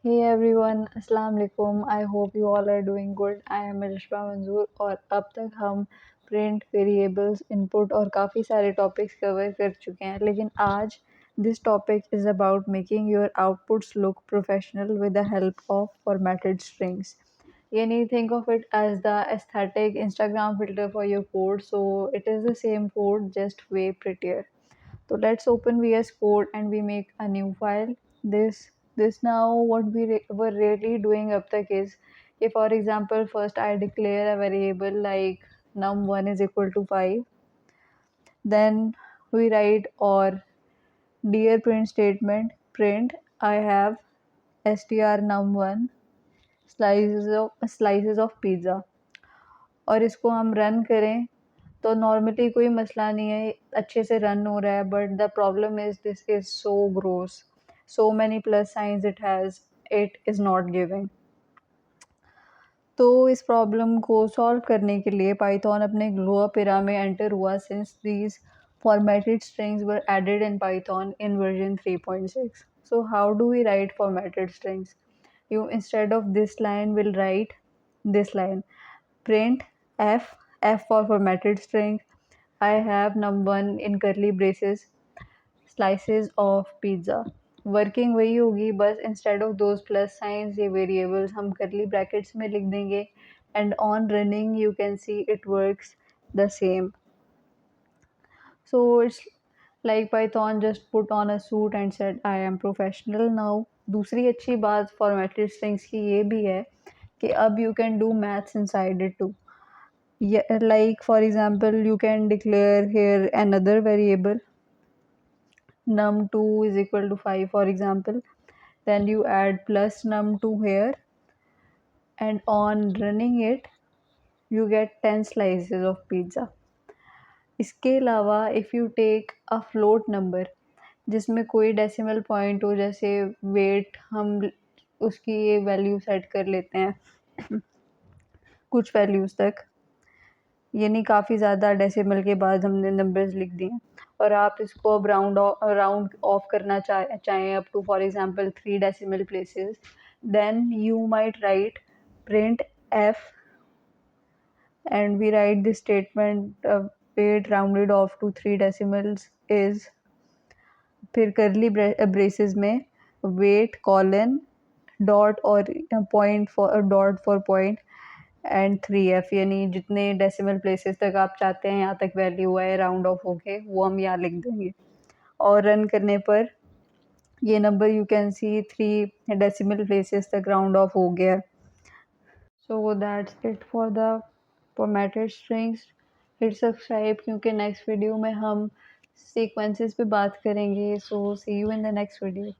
Hey everyone, अस्सलाम वालेकुम। I hope you all are doing good. I am Rishwa Manzoor और अब तक हम प्रिंट वेरिएबल्स इनपुट और काफ़ी सारे टॉपिक्स कवर कर चुके हैं, लेकिन आज this topic is about making your outputs look professional with the help of formatted strings. यानी think of it as the aesthetic Instagram filter for your code, so it is the same code just way prettier. So let's open VS Code and we make a new file. This now what were really doing up the is, if for example first I declare a variable like num1 is equal to 5, then we write or dear print statement print I have str num1 slices of pizza, और इसको हम run करें तो normally कोई मसला नहीं है, अच्छे से रन हो रहा है, but the problem is this is so gross, so many plus signs it is not giving. तो इस प्रॉब्लम को सॉल्व करने के लिए पाइथन अपने ग्लो अप एरा में एंटर हुआ since these formatted strings were added in Python in version 3.6. So how do we write formatted strings? You, instead of this line, will write this line: print f for formatted string I have num1 in curly braces slices of pizza। Working वही होगी, बस instead of those plus science ये variables हम करली brackets में लिख देंगे, and on running you can see it works the same. So it's like Python just put on a suit and said I am professional now. दूसरी अच्छी बात formatted strings की ये भी है कि अब you can do maths inside it too. Like for example, you can declare here another variable num2 is equal to 5, for example, then you add plus num2 here, and on running it you get 10 slices of pizza। इसके अलावा if you take a float number जिसमें कोई decimal point हो, जैसे wait, हम उसकी ये value set कर लेते हैं कुछ वैल्यूज़ तक, यानी काफ़ी ज़्यादा डेसिमल के बाद हमने नंबर्स लिख दिए, और आप इसको अब राउंड ऑफ करना चाहें up to for example 3 decimal places, then you might write printf and we write this statement weight rounded off to 3 decimals is, फिर करली ब्रेसेस में वेट कॉलन डॉट और point four dot four point and 3f, यानी जितने decimal places तक आप चाहते हैं यहाँ तक वैल्यू है राउंड ऑफ होके वो हम यहाँ लिख देंगे, और रन करने पर ये number you can see 3 decimal places तक राउंड ऑफ हो गया। So that's it for the formatted strings. Hit subscribe क्योंकि नेक्स्ट वीडियो में हम सीक्वेंसेस पे बात करेंगे। So see you in the next video.